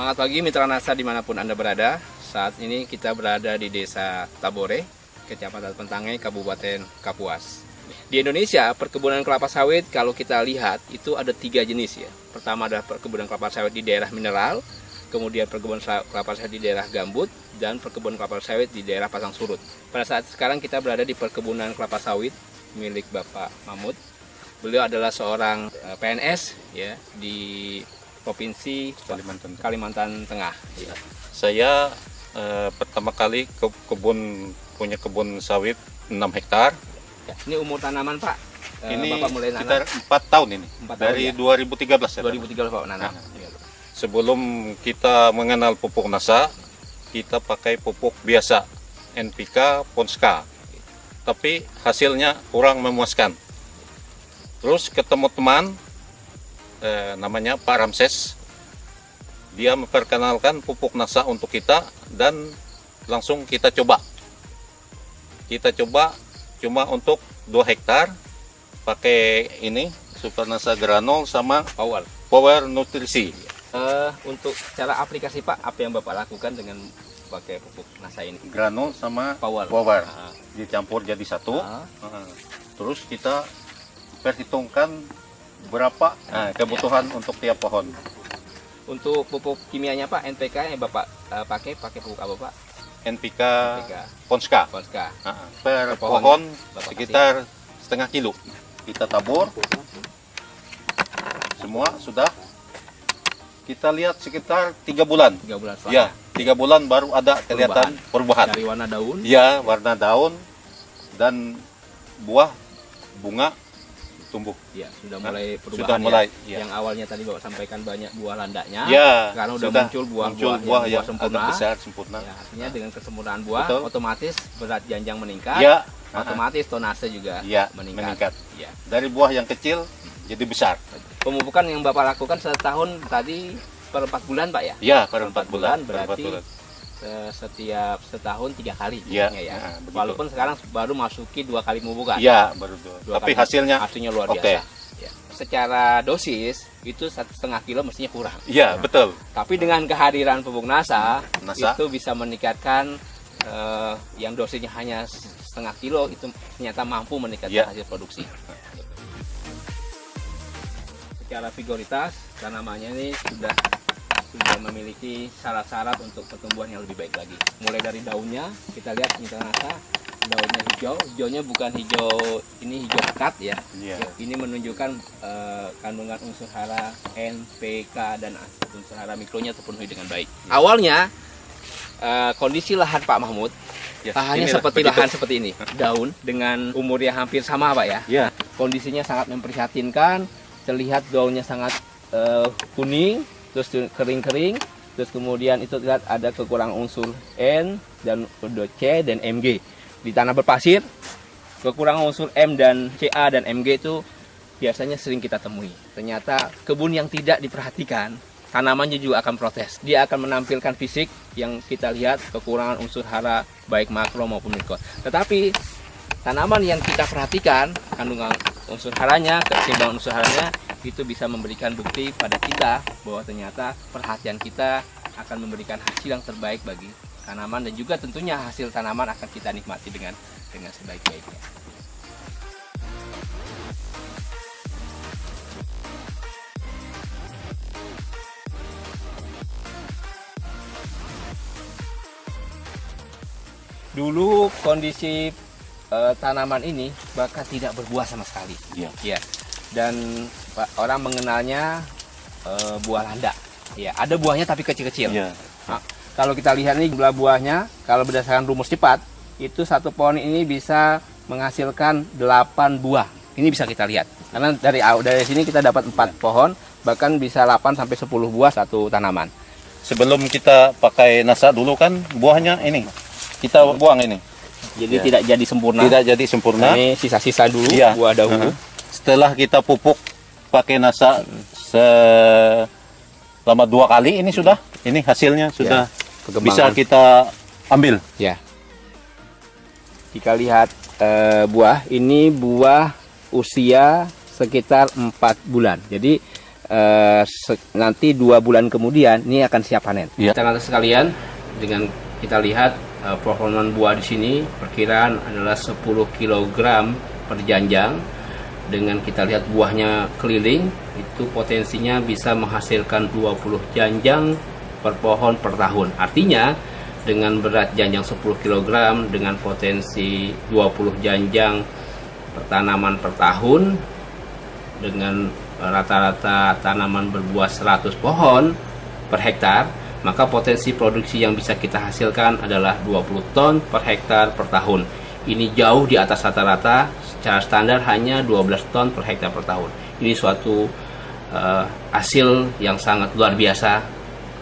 Semangat pagi Mitra Nasa dimanapun Anda berada. Saat ini kita berada di Desa Tabore, Kecamatan Pentangai, Kabupaten Kapuas. Di Indonesia, perkebunan kelapa sawit kalau kita lihat itu ada 3 jenis ya. Pertama adalah perkebunan kelapa sawit di daerah mineral, kemudian perkebunan kelapa sawit di daerah gambut, dan perkebunan kelapa sawit di daerah pasang surut. Pada saat sekarang kita berada di perkebunan kelapa sawit milik Bapak Mahmud. Beliau adalah seorang PNS ya di Provinsi Kalimantan Tengah. Ya. Saya pertama kali punya kebun sawit 6 hektar. Ya, ini umur tanaman Pak? Ini Bapak mulai sekitar 4 tahun ini. 4 tahun, dari ya? 2013 ya. 2013 Pak nanam. Sebelum kita mengenal pupuk NASA, kita pakai pupuk biasa, NPK, Ponska. Tapi hasilnya kurang memuaskan. Terus ketemu teman, namanya Pak Ramses. Dia memperkenalkan pupuk NASA untuk kita dan langsung kita coba. Kita coba cuma untuk 2 hektar pakai ini Super NASA Granul sama Power Nutrisi. Untuk cara aplikasi Pak, apa yang Bapak lakukan dengan pakai pupuk NASA ini? Granul sama Power. Dicampur jadi satu. Terus kita perhitungkan berapa kebutuhan untuk tiap pohon. Untuk pupuk kimianya Pak, NPK yang Bapak pakai pupuk apa Pak? NPK. Ponska. Per pohon pohon Bapak sekitar setengah kilo. Kita tabur. Semua sudah. Kita lihat sekitar 3 bulan. 3 bulan setelah. Ya, 3 bulan baru ada kelihatan perubahan. Dari warna daun. Ya, warna daun dan buah, bunga tumbuh. Ya, sudah mulai perubahan. Sudah mulai. Ya. Yang awalnya tadi Bapak sampaikan banyak buah landaknya. Ya, karena sudah muncul buah yang sempurna. agak besar, sempurna. Ya, artinya dengan kesempurnaan buah, Betul. otomatis berat janjang meningkat. Ya, otomatis tonase juga meningkat. Ya. Dari buah yang kecil jadi besar. Pemupukan yang Bapak lakukan setahun tadi per 4 bulan Pak ya? Ya, per 4 bulan. Berarti setiap setahun 3 kali ya. Walaupun sekarang baru masuki 2 kali pemupukan. Ya, baru 2. Tapi hasilnya luar biasa. Ya. Secara dosis itu 1,5 kilo mestinya kurang. Iya, betul. Tapi dengan kehadiran pupuk NASA itu bisa meningkatkan yang dosisnya hanya 0,5 kilo itu ternyata mampu meningkatkan hasil produksi. Secara vigoritas tanamannya ini sudah memiliki syarat-syarat untuk pertumbuhan yang lebih baik lagi. Mulai dari daunnya, kita lihat Mitra Nasa, daunnya hijau. Hijaunya bukan hijau pekat ya. Ini menunjukkan kandungan unsur hara N, P, K dan unsur hara mikronya terpenuhi dengan baik. Awalnya kondisi lahan Pak Mahmud lahannya lahan seperti ini. Daun dengan umur yang hampir sama Pak ya. Kondisinya sangat memprihatinkan. Terlihat daunnya sangat kuning, terus kering-kering, terus kemudian itu lihat ada kekurangan unsur N dan C dan Mg. Di tanah berpasir, kekurangan unsur M dan Ca dan Mg itu biasanya sering kita temui. Ternyata kebun yang tidak diperhatikan, tanamannya juga akan protes. Dia akan menampilkan fisik yang kita lihat kekurangan unsur hara baik makro maupun mikro. Tetapi tanaman yang kita perhatikan kandungan unsur haranya, keseimbangan unsur haranya itu bisa memberikan bukti pada kita bahwa ternyata perhatian kita akan memberikan hasil yang terbaik bagi tanaman dan juga tentunya hasil tanaman akan kita nikmati dengan sebaik-baiknya. Dulu kondisi tanaman ini bahkan tidak berbuah sama sekali. Ya. Dan orang mengenalnya buah landak. Ya, ada buahnya tapi kecil-kecil. Nah, kalau kita lihat nih jumlah buahnya, kalau berdasarkan rumus cepat, itu satu pohon ini bisa menghasilkan 8 buah. Ini bisa kita lihat. Karena dari sini kita dapat 4 pohon, bahkan bisa 8 sampai 10 buah satu tanaman. Sebelum kita pakai NASA dulu kan buahnya ini. Kita buang ini. Jadi tidak jadi sempurna. Tidak jadi sempurna. Ini sisa-sisa dulu buah dahulu. Setelah kita pupuk pakai NASA selama 2 kali ini sudah. Ini hasilnya sudah bisa kita ambil. Ya. Jika lihat buah, ini buah usia sekitar 4 bulan. Jadi nanti 2 bulan kemudian ini akan siap panen. Iya. Teman-teman sekalian, dengan kita lihat performa buah di sini perkiraan adalah 10 kg per janjang. Dengan kita lihat buahnya keliling, itu potensinya bisa menghasilkan 20 janjang per pohon per tahun. Artinya dengan berat janjang 10 kg dengan potensi 20 janjang per tanaman per tahun, dengan rata-rata tanaman berbuah 100 pohon per hektar, maka potensi produksi yang bisa kita hasilkan adalah 20 ton per hektar per tahun. Ini jauh di atas rata-rata, secara standar hanya 12 ton per hektar per tahun. Ini suatu hasil yang sangat luar biasa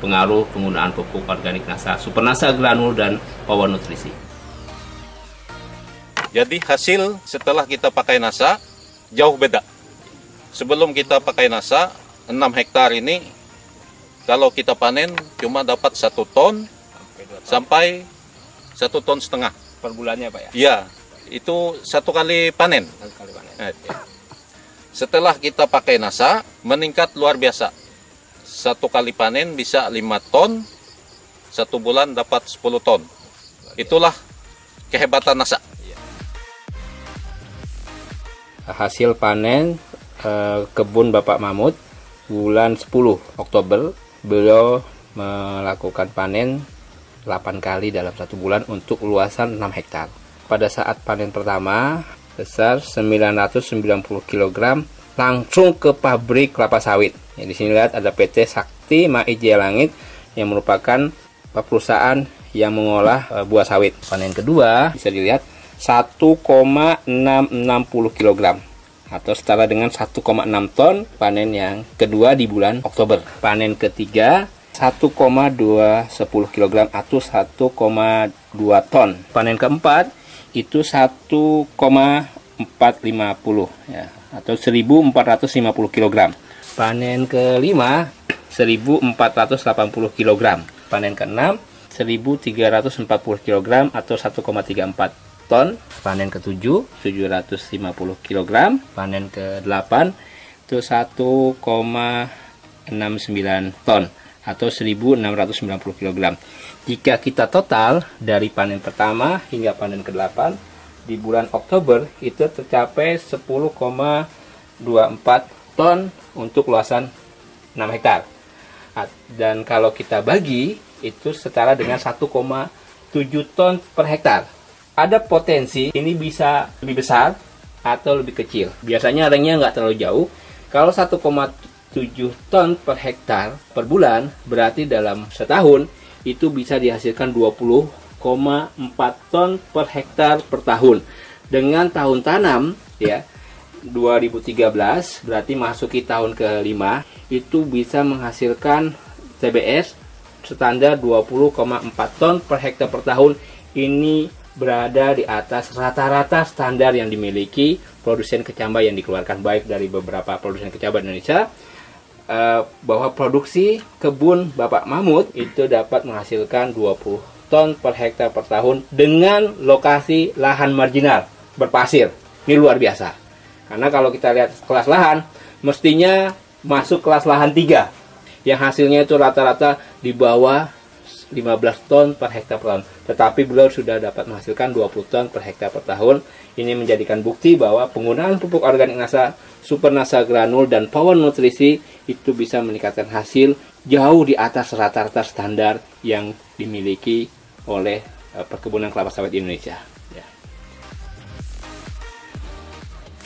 pengaruh penggunaan pupuk organik NASA, Super NASA Granul dan Power Nutrisi. Jadi hasil setelah kita pakai NASA jauh beda. Sebelum kita pakai NASA, 6 hektar ini kalau kita panen cuma dapat 1 ton sampai 1,5 ton Per bulannya Pak ya? Iya, itu 1 kali panen. Setelah kita pakai NASA, meningkat luar biasa. 1 kali panen bisa 5 ton, 1 bulan dapat 10 ton. Itulah kehebatan NASA. Hasil panen kebun Bapak Mahmud bulan 10 Oktober, beliau melakukan panen 8 kali dalam 1 bulan untuk luasan 6 hektar. Pada saat panen pertama besar 990 kg langsung ke pabrik kelapa sawit. Ya, di sini lihat ada PT Sakti Mai Jaya Langit yang merupakan perusahaan yang mengolah buah sawit. Panen kedua bisa dilihat 1,660 kg atau setara dengan 1,6 ton panen yang kedua di bulan Oktober. Panen ketiga 1,210 kg atau 1,2 ton. Panen keempat itu 1,450 ya, atau 1.450 kg. Panen kelima 1.480 kg. Panen keenam 1.340 kg atau 1,34 ton. Panen ketujuh 750 kg. Panen ke-8 itu 1,69 ton atau 1.690 kg. Jika kita total dari panen pertama hingga panen ke-8 di bulan Oktober itu tercapai 10,24 ton untuk luasan 6 hektar. Dan kalau kita bagi itu setara dengan 1,7 ton per hektar. Ada potensi ini bisa lebih besar atau lebih kecil. Biasanya ringnya nggak terlalu jauh. Kalau 1,7 ton per hektar per bulan, berarti dalam setahun itu bisa dihasilkan 20,4 ton per hektar per tahun. Dengan tahun tanam ya 2013 berarti masuki tahun ke-5 itu bisa menghasilkan TBS standar 20,4 ton per hektar per tahun. Ini berada di atas rata-rata standar yang dimiliki produsen kecambah yang dikeluarkan baik dari beberapa produsen kecambah Indonesia, bahwa produksi kebun Bapak Mahmud itu dapat menghasilkan 20 ton per hektar per tahun dengan lokasi lahan marginal berpasir. Ini luar biasa. Karena kalau kita lihat kelas lahan, mestinya masuk kelas lahan 3 yang hasilnya itu rata-rata di bawah 15 ton per hektar per tahun. Tetapi beliau sudah dapat menghasilkan 20 ton per hektar per tahun. Ini menjadikan bukti bahwa penggunaan pupuk organik NASA, Super NASA Granul dan Power Nutrisi itu bisa meningkatkan hasil jauh di atas rata-rata standar yang dimiliki oleh perkebunan kelapa sawit di Indonesia. Ya.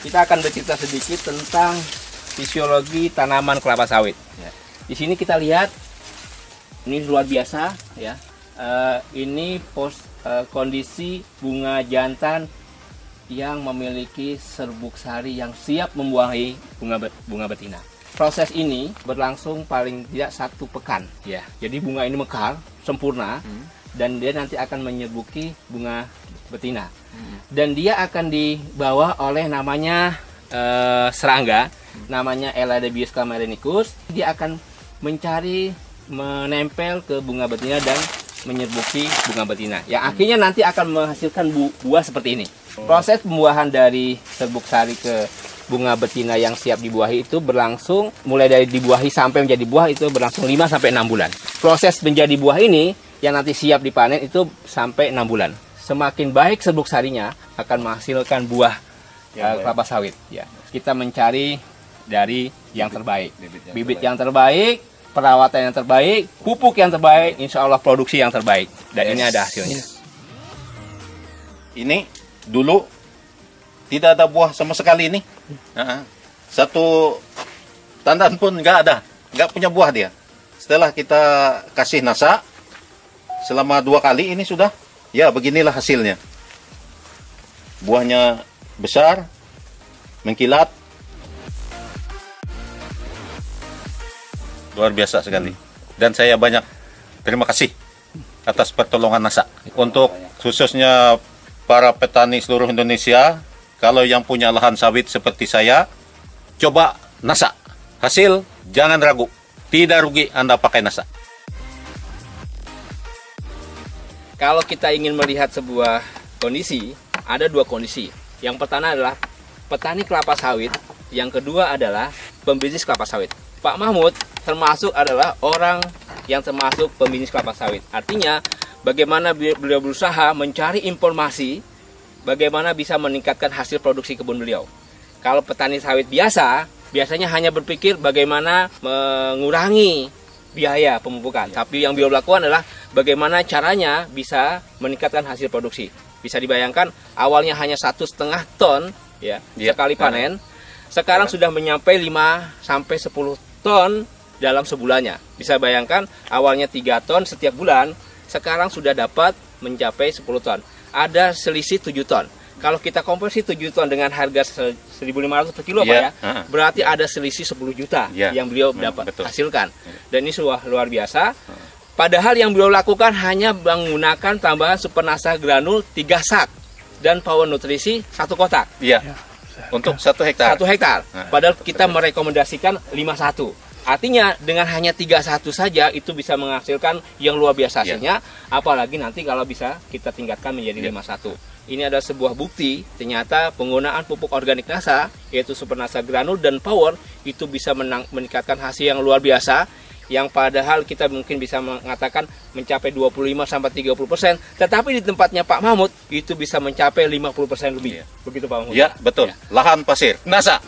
Kita akan bercerita sedikit tentang fisiologi tanaman kelapa sawit. Ya. Di sini kita lihat ini luar biasa ya. Ini kondisi bunga jantan yang memiliki serbuk sari yang siap membuahi bunga betina. Proses ini berlangsung paling tidak 1 pekan ya. Jadi bunga ini mekar sempurna dan dia nanti akan menyerbuki bunga betina. Dan dia akan dibawa oleh namanya serangga, namanya Eladebius camerenicus. Dia akan menempel ke bunga betina dan menyerbuki bunga betina. Yang akhirnya nanti akan menghasilkan buah seperti ini. Proses pembuahan dari serbuk sari ke bunga betina yang siap dibuahi itu berlangsung mulai dari dibuahi sampai menjadi buah itu berlangsung 5 sampai 6 bulan. Proses menjadi buah ini yang nanti siap dipanen itu sampai 6 bulan. Semakin baik serbuk sarinya akan menghasilkan buah kelapa sawit. Ya, kita mencari dari yang terbaik, bibit yang terbaik, perawatan yang terbaik, pupuk yang terbaik, insya Allah produksi yang terbaik. Dan ini ada hasilnya. Ini dulu tidak ada buah sama sekali ini. Satu tandan pun nggak ada, nggak punya buah dia. Setelah kita kasih nasa selama 2 kali ini sudah, ya beginilah hasilnya. Buahnya besar, mengkilat, luar biasa sekali. Dan saya banyak terima kasih atas pertolongan nasa. Untuk khususnya para petani seluruh Indonesia, kalau yang punya lahan sawit seperti saya, coba nasa. Hasil, jangan ragu. Tidak rugi Anda pakai nasa. Kalau kita ingin melihat sebuah kondisi, ada 2 kondisi. Yang pertama adalah petani kelapa sawit, yang kedua adalah pembisnis kelapa sawit. Pak Mahmud termasuk adalah orang yang termasuk pembisnis kelapa sawit. Artinya, bagaimana beliau berusaha mencari informasi bagaimana bisa meningkatkan hasil produksi kebun beliau. Kalau petani sawit biasanya hanya berpikir bagaimana mengurangi biaya pemupukan. Tapi yang beliau lakukan adalah bagaimana caranya bisa meningkatkan hasil produksi. Bisa dibayangkan awalnya hanya 1,5 ton sekali panen. Sekarang sudah menyampai 5 sampai 10 ton dalam sebulannya. Bisa bayangkan awalnya 3 ton setiap bulan, sekarang sudah dapat mencapai 10 ton. Ada selisih 7 ton. Kalau kita konversi 7 ton dengan harga 1.500 per kilo, Pak ya, berarti ada selisih 10 juta yang beliau dapat hasilkan. Dan ini sudah luar biasa. Padahal yang beliau lakukan hanya menggunakan tambahan Supernasa granul 3 sak dan Power Nutrisi 1 kotak. Iya. Untuk 1 hektar. 1 hektar. Padahal kita merekomendasikan 51. Artinya dengan hanya 31 saja itu bisa menghasilkan yang luar biasa hasilnya. Apalagi nanti kalau bisa kita tingkatkan menjadi 51. Ini adalah sebuah bukti ternyata penggunaan pupuk organik NASA yaitu Supernasa granul dan Power itu bisa meningkatkan hasil yang luar biasa. Yang padahal kita mungkin bisa mengatakan mencapai 25-30%, tetapi di tempatnya Pak Mahmud itu bisa mencapai 50% lebih. Begitu Pak Mahmud? Ya, betul. Lahan pasir. NASA.